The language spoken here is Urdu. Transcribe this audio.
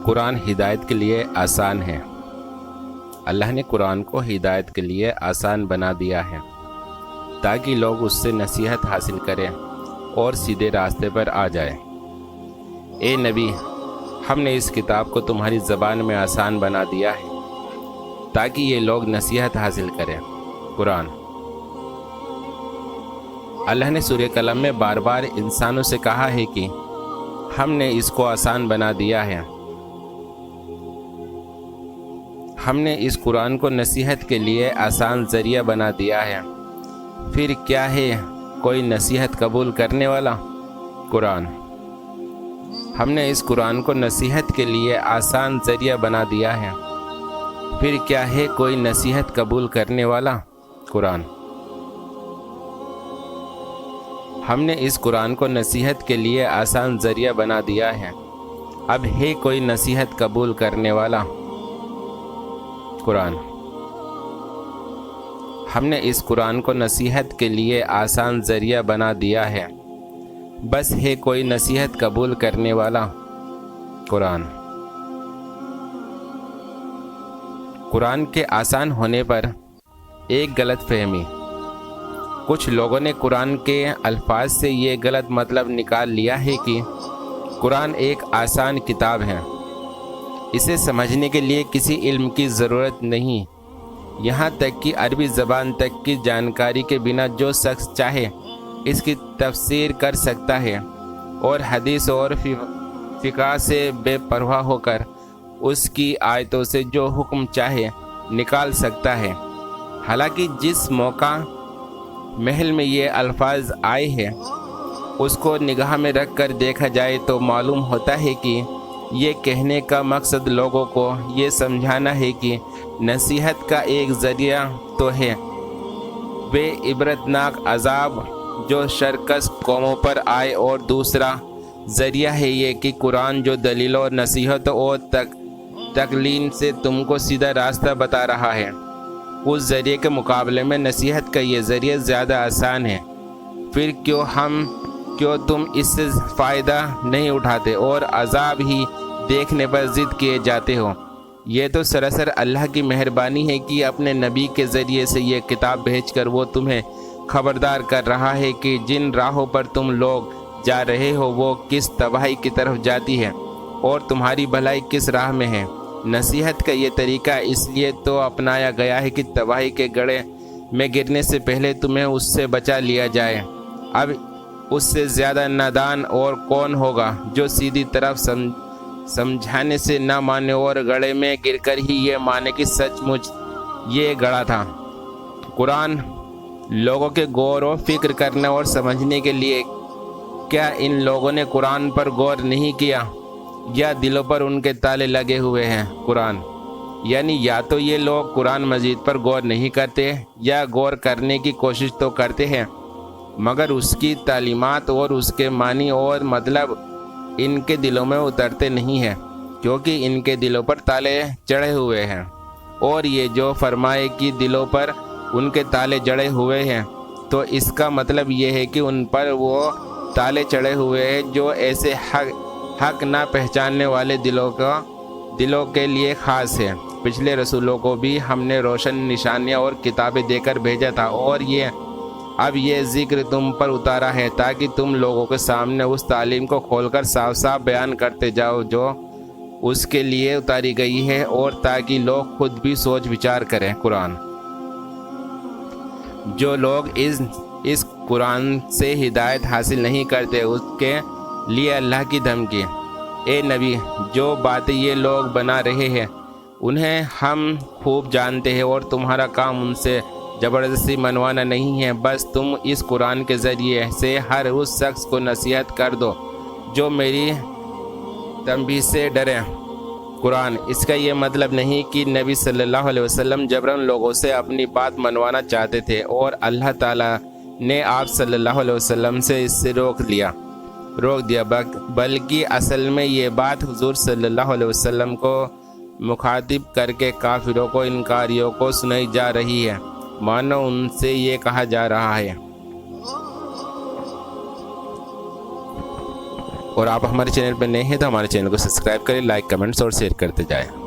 قرآن ہدایت کے لیے آسان ہے۔ اللہ نے قرآن کو ہدایت کے لیے آسان بنا دیا ہے تاکہ لوگ اس سے نصیحت حاصل کریں اور سیدھے راستے پر آ جائیں۔ اے نبی، ہم نے اس کتاب کو تمہاری زبان میں آسان بنا دیا ہے تاکہ یہ لوگ نصیحت حاصل کریں۔ قرآن۔ اللہ نے سورہ قلم میں بار بار انسانوں سے کہا ہے کہ ہم نے اس کو آسان بنا دیا ہے۔ ہم نے اس قرآن کو نصیحت کے لیے آسان ذریعہ بنا دیا ہے، پھر کیا ہے کوئی نصیحت قبول کرنے والا؟ قرآن۔ ہم نے اس قرآن کو نصیحت کے لیے آسان ذریعہ بنا دیا ہے، پھر کیا ہے کوئی نصیحت قبول کرنے والا؟ قرآن۔ ہم نے اس قرآن کو نصیحت کے لیے آسان ذریعہ بنا دیا ہے، اب ہے کوئی نصیحت قبول کرنے والا؟ قرآن۔ ہم نے اس قرآن کو نصیحت کے لیے آسان ذریعہ بنا دیا ہے، بس ہے کوئی نصیحت قبول کرنے والا؟ قرآن۔ قرآن کے آسان ہونے پر ایک غلط فہمی۔ کچھ لوگوں نے قرآن کے الفاظ سے یہ غلط مطلب نکال لیا ہے کہ قرآن ایک آسان کتاب ہے، اسے سمجھنے کے لیے کسی علم کی ضرورت نہیں، یہاں تک کہ عربی زبان تک کی جانکاری کے بنا جو شخص چاہے اس کی تفسیر کر سکتا ہے اور حدیث اور فقہ سے بے پرواہ ہو کر اس کی آیتوں سے جو حکم چاہے نکال سکتا ہے۔ حالانکہ جس موقع محل میں یہ الفاظ آئے ہیں اس کو نگاہ میں رکھ کر دیکھا جائے تو معلوم ہوتا ہے کہ یہ کہنے کا مقصد لوگوں کو یہ سمجھانا ہے کہ نصیحت کا ایک ذریعہ تو ہے بے عبرتناک عذاب جو شرکس قوموں پر آئے، اور دوسرا ذریعہ ہے یہ کہ قرآن جو دلیل اور نصیحت اور تقلیم سے تم کو سیدھا راستہ بتا رہا ہے، اس ذریعے کے مقابلے میں نصیحت کا یہ ذریعہ زیادہ آسان ہے، پھر کیوں تم اس سے فائدہ نہیں اٹھاتے اور عذاب ہی دیکھنے پر ضد کیے جاتے ہو؟ یہ تو سراسر اللہ کی مہربانی ہے کہ اپنے نبی کے ذریعے سے یہ کتاب بھیج کر وہ تمہیں خبردار کر رہا ہے کہ جن راہوں پر تم لوگ جا رہے ہو وہ کس تباہی کی طرف جاتی ہے اور تمہاری بھلائی کس راہ میں ہے۔ نصیحت کا یہ طریقہ اس لیے تو اپنایا گیا ہے کہ تباہی کے گڑھے میں گرنے سے پہلے تمہیں اس سے بچا لیا جائے۔ اب اس سے زیادہ نادان اور کون ہوگا جو سیدھی طرف سمجھانے سے نہ مانے اور گڑھے میں گر کر ہی یہ مانے کہ سچ مچ یہ گڑھا تھا۔ قرآن لوگوں کے غور و فکر کرنے اور سمجھنے کے لیے۔ کیا ان لوگوں نے قرآن پر غور نہیں کیا یا دلوں پر ان کے تالے لگے ہوئے ہیں؟ قرآن۔ یعنی یا تو یہ لوگ قرآن مجید پر غور نہیں کرتے یا غور کرنے کی کوشش تو کرتے ہیں مگر اس کی تعلیمات اور اس کے معنی اور مطلب ان کے دلوں میں اترتے نہیں ہیں، کیونکہ ان کے دلوں پر تالے چڑھے ہوئے ہیں، اور یہ جو فرمائے کہ دلوں پر ان کے تالے جڑے ہوئے ہیں تو اس کا مطلب یہ ہے کہ ان پر وہ تالے چڑھے ہوئے ہیں جو ایسے حق نہ پہچاننے والے دلوں کے لیے خاص ہے۔ پچھلے رسولوں کو بھی ہم نے روشن نشانیاں اور کتابیں دے کر بھیجا تھا، اور اب یہ ذکر تم پر اتارا ہے تاکہ تم لوگوں کے سامنے اس تعلیم کو کھول کر صاف صاف بیان کرتے جاؤ جو اس کے لیے اتاری گئی ہے، اور تاکہ لوگ خود بھی سوچ وچار کریں۔ قرآن۔ جو لوگ اس قرآن سے ہدایت حاصل نہیں کرتے اس کے لیے اللہ کی دھمکی۔ اے نبی، جو باتیں یہ لوگ بنا رہے ہیں انہیں ہم خوب جانتے ہیں، اور تمہارا کام ان سے زبردستی منوانا نہیں ہے، بس تم اس قرآن کے ذریعے سے ہر اس شخص کو نصیحت کر دو جو میری تنبیہ سے ڈرے۔ قرآن۔ اس کا یہ مطلب نہیں کہ نبی صلی اللہ علیہ وسلم جبراً لوگوں سے اپنی بات منوانا چاہتے تھے اور اللہ تعالیٰ نے آپ صلی اللہ علیہ وسلم سے اس سے روک دیا، بلکہ اصل میں یہ بات حضور صلی اللہ علیہ وسلم کو مخاطب کر کے کافروں کو، انکاریوں کو سنائی جا رہی ہے، مانو ان سے یہ کہا جا رہا ہے اور آپ ہمارے چینل پہ نئے ہیں تو ہمارے چینل کو سبسکرائب کریں، لائک، کمنٹس اور شیئر کرتے جائیں۔